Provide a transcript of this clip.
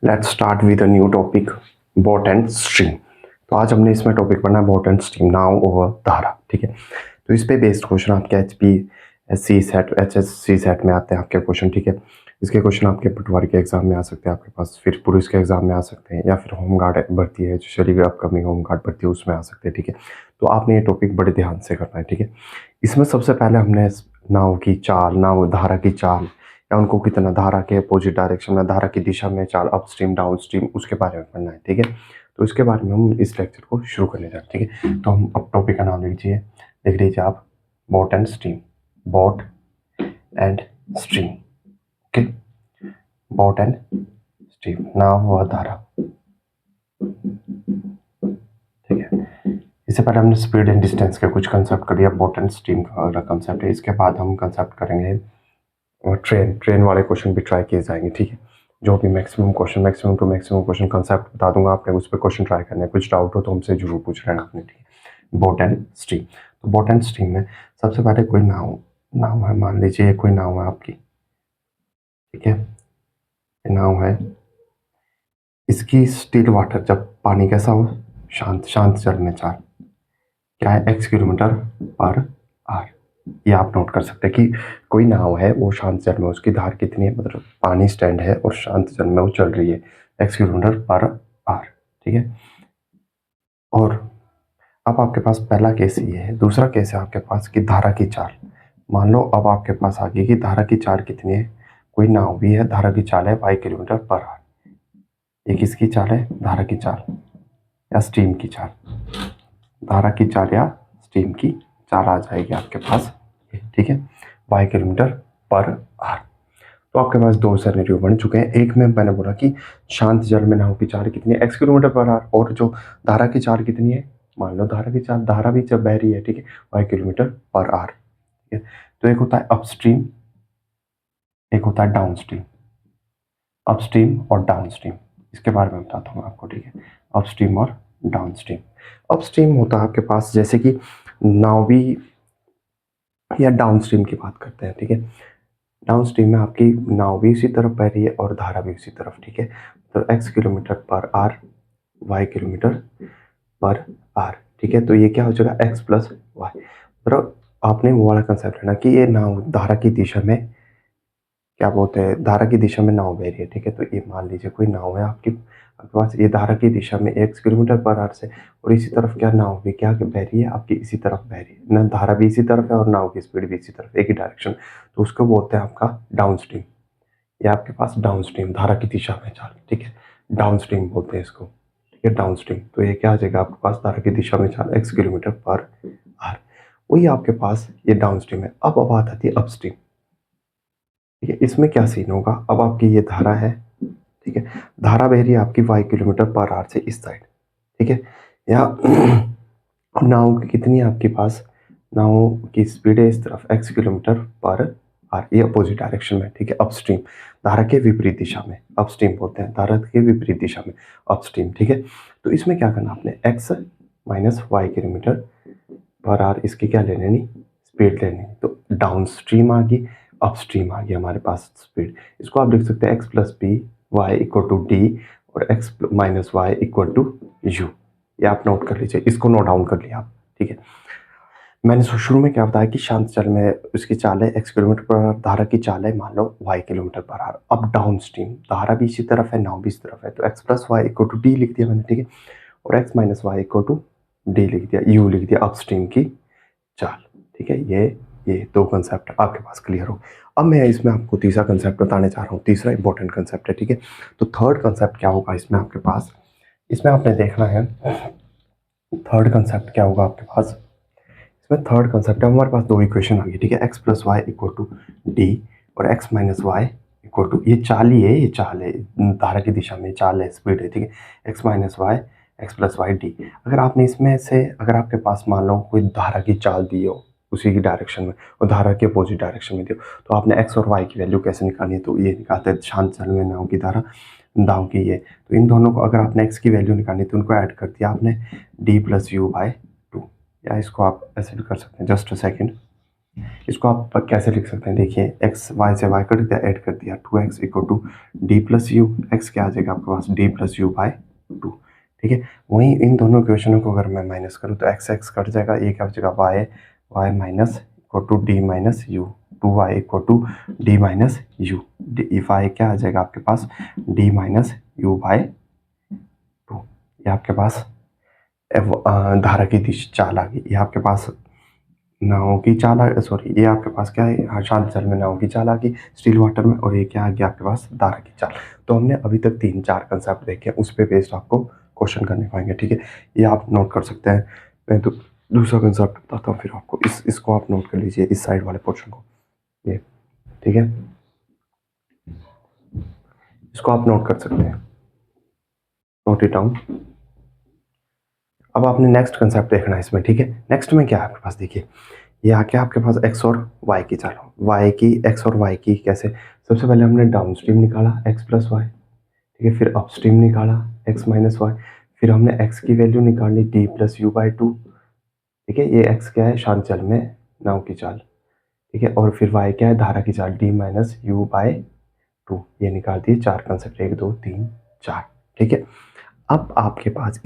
Let's start with a new topic, boat and stream. तो आज हमने इसमें टॉपिक पढ़ना है बॉट एंड स्ट्रीम, नाव ओवर धारा। ठीक है, तो इस पे बेस्ड क्वेश्चन आपके एचपीएससी सेट एचएससी सेट में आते हैं आपके क्वेश्चन। ठीक है, इसके क्वेश्चन आपके पटवारी के एग्जाम में आ सकते हैं आपके पास, फिर पुलिस के एग्जाम में आ सकते हैं, या फिर होम गार्ड भर्ती है जो चली गई अपकमिंग होम गार्ड भर्ती है उसमें आ सकते हैं। ठीक है, तो आपने ये टॉपिक बड़े ध्यान से करना है। ठीक है, इसमें सबसे पहले हमने नाव की चाल, नाव धारा की चाल, या उनको कितना धारा के अपोजिट डायरेक्शन में, धारा की दिशा में चाल, अप स्ट्रीम डाउन स्ट्रीम, उसके बारे में पढ़ना है। ठीक है, तो इसके बारे में हम इस लेक्चर को शुरू करने जा रहे हैं। ठीक है, तो हम अब टॉपिक का नाम लिख लीजिए आप, boat and stream. Boat and stream. Okay, boat and stream, नाव व धारा। ठीक है, इससे पहले हमने स्पीड एंड डिस्टेंस के कुछ कंसेप्ट कर दिया, बॉट एंड स्ट्रीम का अगला कंसेप्ट है। इसके बाद हम कंसेप्ट करेंगे और ट्रेन वाले क्वेश्चन भी ट्राई किए जाएंगे। ठीक है, जो भी maximum to maximum question concept बता दूंगा, आपने उस पर क्वेश्चन ट्राई करना है। कुछ डाउट हो तो हमसे जरूर पूछ लेना आपने। ठीक है, बॉट एंड स्ट्रीम। तो बॉट एंड स्ट्रीम में सबसे पहले कोई नाव है, मान लीजिए कोई नाव है आपकी। ठीक है, ये नाव है, इसकी स्टिल वाटर, जब पानी कैसा हो, शांत जल में चाल क्या है, x किलोमीटर पर आर। ये आप नोट कर सकते हैं कि कोई नाव है वो शांत जल में, उसकी धार कितनी है, मतलब पानी स्टैंड है और शांत जल में वो चल रही है, x किलोमीटर पर आर। ठीक है, और अब आपके पास पहला केस ये है। दूसरा केस है आपके पास कि धारा की चाल। मान लो अब आपके पास आ गई कि धारा की चाल कितनी है, कोई नाव भी है, धारा की चाल है y किलोमीटर पर आर। ये किसकी चाल है, धारा की चाल या स्टीम की चाल, धारा की चाल या स्टीम की चाल आ जाएगी आपके पास। ठीक है, y किलोमीटर पर आर। तो आपके पास दो सिनेरियो बन चुके हैं। एक में मैंने बोला कि शांत जल में नाव की चाल कितनी है, x किलोमीटर पर आर, और जो धारा की चाल कितनी है, मान लो धारा की चाल, धारा भी जब बह रही है, ठीक है, y किलोमीटर पर आर। ठीक है, तो एक होता है अपस्ट्रीम, एक होता है डाउनस्ट्रीम। अपस्ट्रीम और डाउनस्ट्रीम, इसके बारे में बताता हूँ आपको। ठीक है, अपस्ट्रीम और डाउनस्ट्रीम। अपस्ट्रीम होता है आपके पास जैसे कि नावी या डाउनस्ट्रीम की बात करते हैं। ठीक है, डाउनस्ट्रीम में आपकी नाव भी उसी तरफ बह रही है और धारा भी उसी तरफ। ठीक है, तो x किलोमीटर पर आर, y किलोमीटर पर आर। ठीक है, तो ये क्या हो जाएगा, x प्लस वाई। मतलब आपने वो वाला कंसेप्ट लेना कि ये नाव धारा की दिशा में, क्या बोलते हैं, धारा की दिशा में नाव बह रही है। ठीक है, तो ये मान लीजिए कोई नाव है आपके पास, ये धारा की दिशा में x किलोमीटर पर आर से, और इसी तरफ क्या नाव भी क्या बह रही है आपकी, इसी तरफ बह रही है ना, धारा भी इसी तरफ है और नाव की स्पीड भी इसी तरफ, एक ही डायरेक्शन। तो उसको बोलते हैं आपका डाउन स्ट्रीम। ये आपके पास डाउन स्ट्रीम, धारा की दिशा में चाल। ठीक है, डाउन स्ट्रीम बोलते हैं इसको। ठीक है, डाउन स्ट्रीम। तो ये क्या आ जाएगा आपके पास, धारा की दिशा में चाल x किलोमीटर पर आर, वही आपके पास ये डाउन स्ट्रीम है। अब बात आती है अपस्ट्रीम। ठीक है, इसमें क्या सीन होगा, अब आपकी ये धारा है, ठीक है, धारा बह रही है आपकी y किलोमीटर पर आर से इस साइड। ठीक है, यहाँ नाव की कितनी है आपके पास, नाव की स्पीड है इस तरफ x किलोमीटर पर आर, ये अपोजिट डायरेक्शन में। ठीक है, अपस्ट्रीम, धारा के विपरीत दिशा में, अपस्ट्रीम बोलते हैं, धारा के विपरीत दिशा में अपस्ट्रीम। ठीक है, तो इसमें क्या करना आपने, x माइनस वाई किलोमीटर पर आर, इसकी क्या लेने नहीं, स्पीड लेनी। तो डाउन स्ट्रीम आ गई, अपस्ट्रीम आ गई हमारे पास स्पीड। इसको आप लिख सकते हैं x plus b y equal to d, और x minus y equal to u. ये आप नोट कर लीजिए, इसको नोट डाउन कर लिया आप। ठीक है, मैंने शुरू में क्या बताया कि शांत जल में उसकी चाल है x किलोमीटर पर आवर, धारा की चाल है मान लो y किलोमीटर पर आवर। अब डाउन स्ट्रीम, धारा भी इसी तरफ है, नाव भी इसी तरफ है, तो x plus y equal to d लिख दिया मैंने। ठीक है, और x minus y equal to d लिख दिया, u लिख दिया, अपस्ट्रीम की चाल। ठीक है, ये दो कंसेप्ट आपके पास क्लियर हो। अब मैं इसमें आपको तीसरा कंसेप्ट बताने चाह रहा हूँ, तीसरा इंपॉर्टेंट कंसेप्ट है। ठीक है, तो थर्ड कंसेप्ट क्या होगा इसमें आपके पास, इसमें आपने देखना है थर्ड कंसेप्ट क्या होगा आपके पास। इसमें थर्ड कंसेप्ट है, हमारे पास दो इक्वेशन आ गई। ठीक है, x plus y equal to d और x minus y equal to, ये चाल ही है, ये चाल है, धारा की दिशा में चाल है, स्पीड है। ठीक है, x minus y, x plus y d. अगर आपने इसमें से, अगर आपके पास मान लो कोई धारा की चाल दी हो उसी की डायरेक्शन में और धारा के अपोजिट डायरेक्शन में दी हो, तो आपने एक्स और वाई की वैल्यू कैसे निकालनी है, तो ये निकालते हैं शांत जल में नाव की धारा, दाव की ये। तो इन दोनों को अगर आपने एक्स की वैल्यू निकालनी तो उनको ऐड कर दिया आपने डी प्लस यू बाय, या इसको आप ऐसे भी कर सकते हैं, जस्ट अ सेकेंड, इसको आप कैसे लिख सकते हैं, देखिए एक्स वाई से वाई कट दिया, ऐड कर दिया, 2x equal to d plus u, x क्या आ जाएगा आपके पास डी प्लस यू बाय 2। ठीक है, वहीं इन दोनों इक्वेशनों को अगर मैं माइनस करूँ तो एक्स एक्स कट जाएगा, ये क्या हो जाएगा y y minus equal to d minus u, 2y equal to d minus u, y क्या आ जाएगा आपके पास डी माइनस यू बाय 2। ये आपके पास धारा की चाल आ गई, ये आपके पास नाव की चाल आ, सॉरी ये आपके पास क्या है, हाँ शांत जल में नाव की चाल आ गई स्टिल वाटर में, और ये क्या आ गया आपके पास धारा की चाल। तो हमने अभी तक 3-4 कंसेप्ट देखे, उस पे बेस्ड आपको क्वेश्चन करने पाएंगे। ठीक है, ये आप नोट कर सकते हैं। मैं तो दूसरा कंसेप्ट बताता हूँ फिर आपको, इसको आप नोट कर लीजिए, इस साइड वाले पोर्शन को, ये ठीक है, इसको आप नोट कर सकते हैं, नोट इट डाउन। अब आपने नेक्स्ट कंसेप्ट देखना है इसमें। ठीक है, नेक्स्ट में क्या है आपके पास, देखिए ये आके आपके पास एक्स और वाई की चाल, वाई की एक्स और वाई की कैसे, सबसे पहले हमने डाउन स्ट्रीम निकाला एक्स प्लस वाई, ठीक है, फिर अप स्ट्रीम निकाला एक्स माइनस वाई, फिर हमने एक्स की वैल्यू निकाली डी प्लस यू बाई 2। ठीक है, ये एक्स क्या है शांत जल में नाव की चाल, ठीक है, और फिर वाई क्या है धारा की चाल डी माइनस यू बाय 2। ये निकाल दिए 4 कंसेप्ट, 1 2 3 4। ठीक है, अब आपके पास